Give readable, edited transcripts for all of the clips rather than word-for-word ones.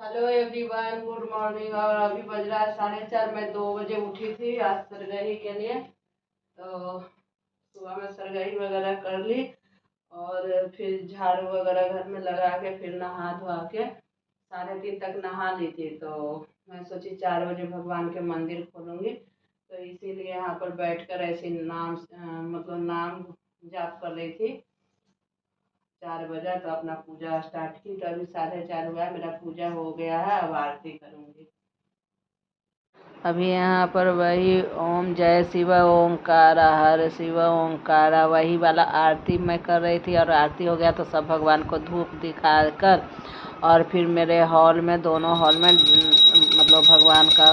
Hello everyone, good morning. और अभी बज रहा है 4:30। मैं 2 बजे उठी थी आज सरगही के लिए। तो सुबह में सरगही वगैरह कर ली और फिर झाड़ू वगैरह घर में लगा के फिर नहा धोआ के 3:30 तक नहा ली थी। तो मैं सोची 4 बजे भगवान के मंदिर खोलूँगी, तो इसीलिए यहाँ पर बैठकर ऐसे नाम मतलब नाम जाप कर रही थी। 4 बजा तो अपना पूजा स्टार्ट की। तो अभी 4:30 हुआ है, मेरा पूजा हो गया है। अब आरती करूँगी। अभी यहाँ पर वही ओम जय शिव ओंकार हर शिव ओंकार वही वाला आरती मैं कर रही थी। और आरती हो गया तो सब भगवान को धूप दिखा कर और फिर मेरे हॉल में, दोनों हॉल में मतलब भगवान का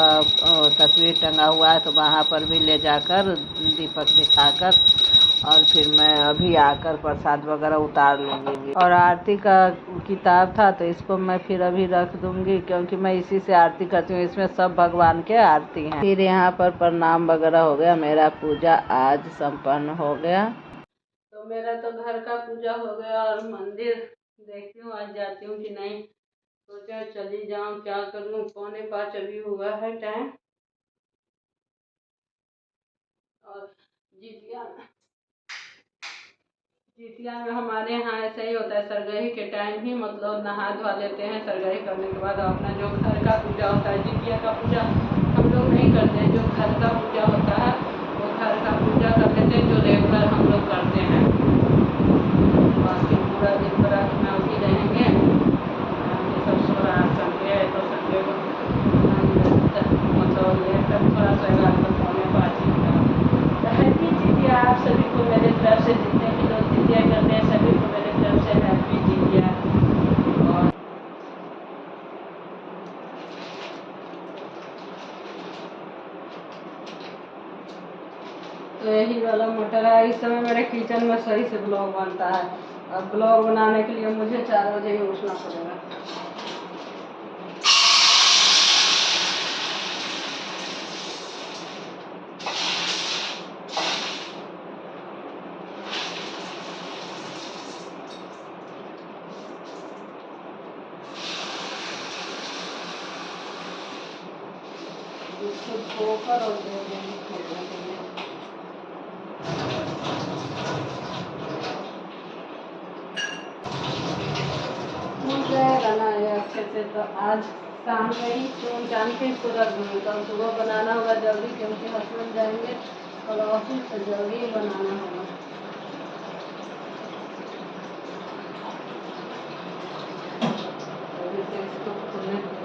तस्वीर टंगा हुआ है, तो वहाँ पर भी ले जाकर दीपक दिखाकर और फिर मैं अभी आकर प्रसाद वगैरह उतार लूँगी। और आरती का किताब था तो इसको मैं फिर अभी रख दूँगी, क्योंकि मैं इसी से आरती करती हूँ। इसमें सब भगवान के आरती हैं। फिर यहाँ पर प्रणाम वगैरह हो गया, मेरा पूजा आज संपन्न हो गया। तो मेरा तो घर का पूजा हो गया और मंदिर देखती हूँ आज जाती हूँ कि नहीं। सोचा चली जाऊँ, क्या करूँ। 4:45 अभी हुआ है टाइम। और जितिया जितिया में हमारे यहाँ ऐसा ही होता है, सरगही के टाइम ही मतलब नहा धोआ लेते हैं। सरगही करने के बाद अपना जो घर का पूजा होता है, जितिया का पूजा हम लोग नहीं करते हैं। जो घर का पूजा होता है वो घर का पूजा कर लेते हैं, जो रेगुलर हम लोग करते हैं। बाकी पूरा दिन रात में उठी रहेंगे। ये सब सो रहा है, संडे है तो संडे को मतलब ये थोड़ा सा 4:45 का हैप्पी जितिया आप सभी को मेरे तरफ से। जितने भी लोग जितिया करते हैं सभी को मेरे तरफ से हैप्पी जितिया। और तो यही वाला मोटर है। इस समय मेरे किचन में सही से ब्लॉग बनता है। अब ब्लॉग बनाने के लिए मुझे 4 बजे ही उठना पड़ेगा। इसको धोकर और दे देंगे खोलने के लिए। फूल जाएगा ना ये अच्छे से। तो आज शाम में ही चून चान के इसको रख दूँगी। कल सुबह बनाना होगा जल्दी, क्योंकि हस्बैंड जाएंगे और ऑफिस तो जल्दी ही बनाना होगा। अभी से इसको खोलने दूँगी।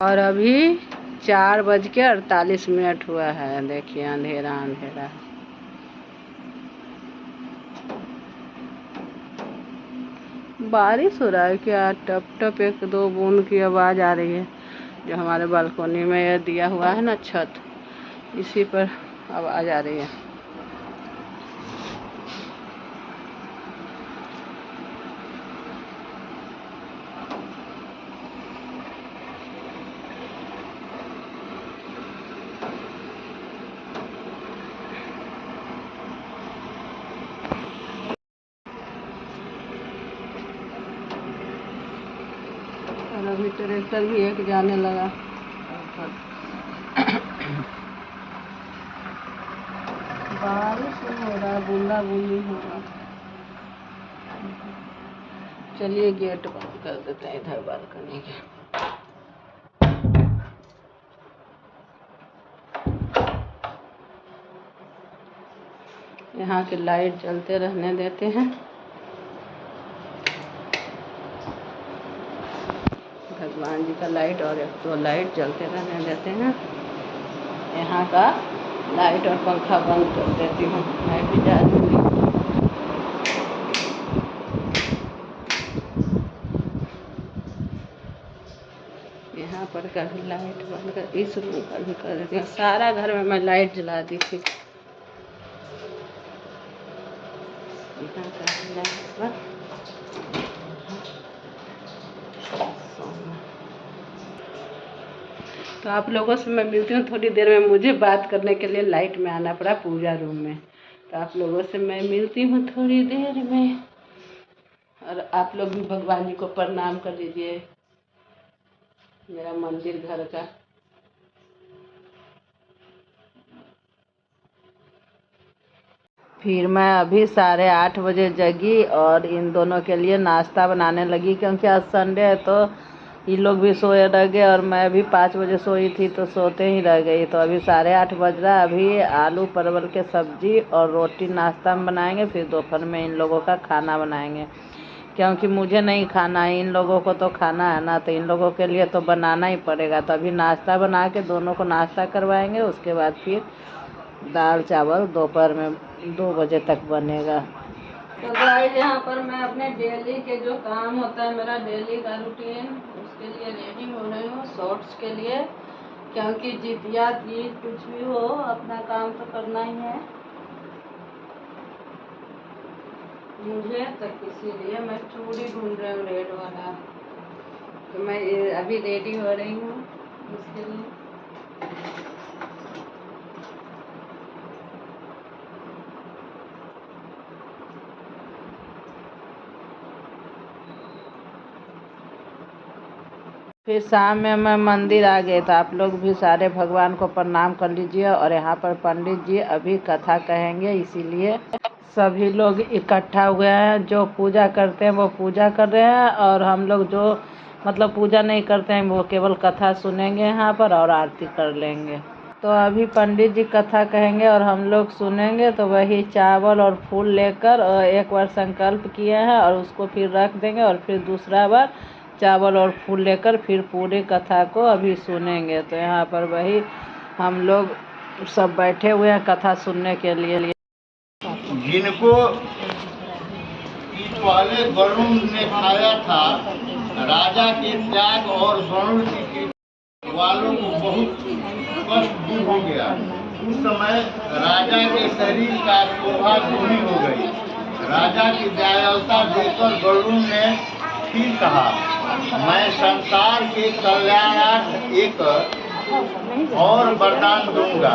और अभी 4:48 हुआ है। देखिए अंधेरा अंधेरा है। बारिश हो रहा है क्या? टप टप 1-2 बूंद की आवाज़ आ रही है। जो हमारे बालकोनी में ये दिया हुआ है ना छत, इसी पर आवाज़ आ रही है। और अभी ट्रैक्टर भी एक जाने लगा। बारिश हो रहा है, बूंदा बूंदी हो रहा। चलिए गेट बंद कर देते हैं इधर बालकनी के। यहाँ के लाइट जलते रहने देते हैं। भगवान जी का लाइट और 1-2 लाइट जलते रहने देते हैं। यहाँ का लाइट और पंखा बंद कर देती हूँ। मैं भी जा दूँगी। यहाँ पर का भी लाइट बंद कर, इस रूम का भी कर देती हूँ। सारा घर में मैं लाइट जला दी थी। यहाँ का भी लाइट बंद। तो आप लोगों से मैं मिलती हूँ थोड़ी देर में। मुझे बात करने के लिए लाइट में आना पड़ा पूजा रूम में, तो आप लोगों से मैं मिलती हूँ थोड़ी देर में। और आप लोग भी भगवान जी को प्रणाम कर लीजिए, मेरा मंदिर घर का। फिर मैं अभी 8:30 बजे जगी और इन दोनों के लिए नाश्ता बनाने लगी, क्योंकि आज संडे है तो ये लोग भी सोए रह गए और मैं भी 5 बजे सोई थी तो सोते ही रह गई। तो अभी 8:30 बज रहा है। अभी आलू परवल के सब्जी और रोटी नाश्ता में बनाएंगे, फिर दोपहर में इन लोगों का खाना बनाएंगे, क्योंकि मुझे नहीं खाना है, इन लोगों को तो खाना है ना, तो इन लोगों के लिए तो बनाना ही पड़ेगा। तो अभी नाश्ता बना के दोनों को नाश्ता करवाएंगे, उसके बाद फिर दाल चावल दोपहर में 2 बजे तक बनेगा। तो गाइस यहाँ पर मैं अपने डेली के जो काम होता है मेरा डेली का रूटीन, उसके लिए रेडी हो रही हूँ शॉर्ट्स के लिए, क्योंकि जितिया तीज कुछ भी हो अपना काम तो करना ही है मुझे। तो इसीलिए मैं चूड़ी ढूंढ रही हूँ रेड वाला, तो मैं अभी रेडी हो रही हूँ उसके लिए। फिर शाम में मैं मंदिर आ गए, तो आप लोग भी सारे भगवान को प्रणाम कर लीजिए। और यहाँ पर पंडित जी अभी कथा कहेंगे, इसीलिए सभी लोग इकट्ठा हुए हैं। जो पूजा करते हैं वो पूजा कर रहे हैं, और हम लोग जो मतलब पूजा नहीं करते हैं वो केवल कथा सुनेंगे यहाँ पर और आरती कर लेंगे। तो अभी पंडित जी कथा कहेंगे और हम लोग सुनेंगे। तो वही चावल और फूल लेकर एक बार संकल्प किए हैं और उसको फिर रख देंगे, और फिर दूसरा बार चावल और फूल लेकर फिर पूरी कथा को अभी सुनेंगे। तो यहाँ पर वही हम लोग सब बैठे हुए हैं कथा सुनने के लिए। जिनको पहले वरुण ने खाया था, राजा के त्याग और वरुण की वालों को बहुत कष्ट दूर हो गया। उस समय राजा के शरीर का शोभा दूनी हो गई। राजा की दयालुता देखकर वरुण ने फिर कहा, मैं संसार के कल्याणार्थ एक और वरदान दूंगा।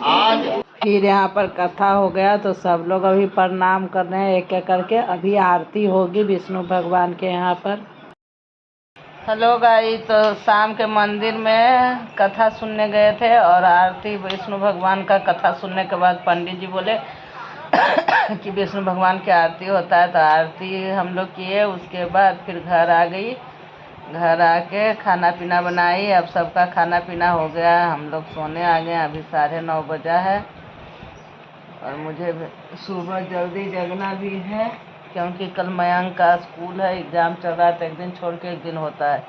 आज फिर यहाँ पर कथा हो गया, तो सब लोग अभी प्रणाम कर रहे हैं एक एक करके। अभी आरती होगी विष्णु भगवान के यहाँ पर। हेलो गाइस, तो शाम के मंदिर में कथा सुनने गए थे और आरती विष्णु भगवान का कथा सुनने के बाद पंडित जी बोले कि विष्णु भगवान की आरती होता है, तो आरती हम लोग किए। उसके बाद फिर घर आ गई, घर आके खाना पीना बनाई। अब सबका खाना पीना हो गया, हम लोग सोने आ गए। अभी 9:30 बजा है और मुझे सुबह जल्दी जगना भी है, क्योंकि कल मयंक का स्कूल है, एग्ज़ाम चल रहा है, तो एक दिन छोड़ के एक दिन होता है।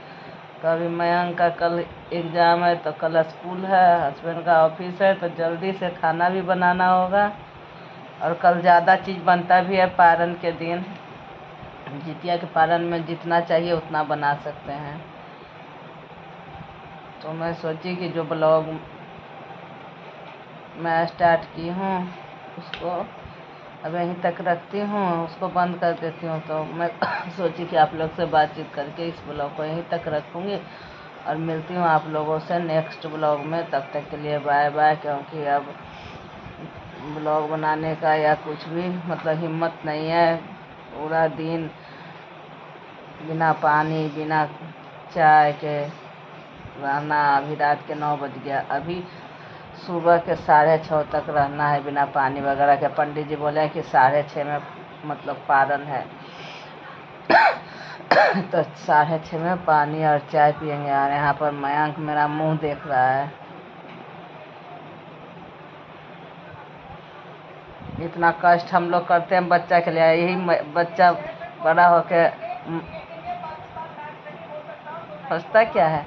तो अभी मयंक का कल एग्ज़ाम है, तो कल स्कूल है, हस्बैंड का ऑफिस है, तो जल्दी से खाना भी बनाना होगा। और कल ज़्यादा चीज़ बनता भी है पारण के दिन। जितिया के पारण में जितना चाहिए उतना बना सकते हैं। तो मैं सोची कि जो ब्लॉग मैं स्टार्ट की हूँ उसको अब यहीं तक रखती हूँ, उसको बंद कर देती हूँ। तो मैं सोची कि आप लोग से बातचीत करके इस ब्लॉग को यहीं तक रखूँगी और मिलती हूँ आप लोगों से नेक्स्ट ब्लॉग में। तब तक के लिए बाय बाय, क्योंकि अब ब्लॉग बनाने का या कुछ भी मतलब हिम्मत नहीं है। पूरा दिन बिना पानी बिना चाय के रहना। अभी रात के 9 बज गया, अभी सुबह के 6:30 तक रहना है बिना पानी वगैरह के। पंडित जी बोले कि 6:30 में मतलब पारण है तो 6:30 में पानी और चाय पियेंगे। और यहाँ पर मयंक मेरा मुंह देख रहा है। इतना कष्ट हम लोग करते हैं बच्चा के लिए, यही बच्चा बड़ा होके हंसता क्या है।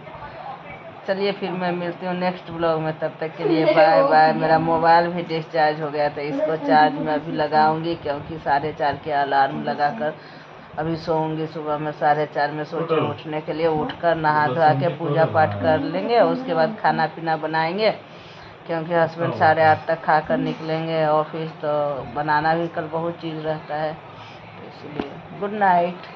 चलिए फिर मैं मिलती हूँ नेक्स्ट ब्लॉग में, तब तक के लिए बाय बाय। मेरा मोबाइल भी डिस्चार्ज हो गया, तो इसको चार्ज में अभी लगाऊंगी, क्योंकि 4:30 के अलार्म लगाकर अभी सोऊंगी। सुबह में 4:30 में सोची उठने के लिए, उठकर नहा धोआ के पूजा पाठ कर लेंगे। उसके बाद खाना पीना बनाएंगे, क्योंकि हस्बैंड 8:30 तक खा कर निकलेंगे ऑफिस, तो बनाना भी कल बहुत चीज़ रहता है, तो इसलिए गुड नाइट।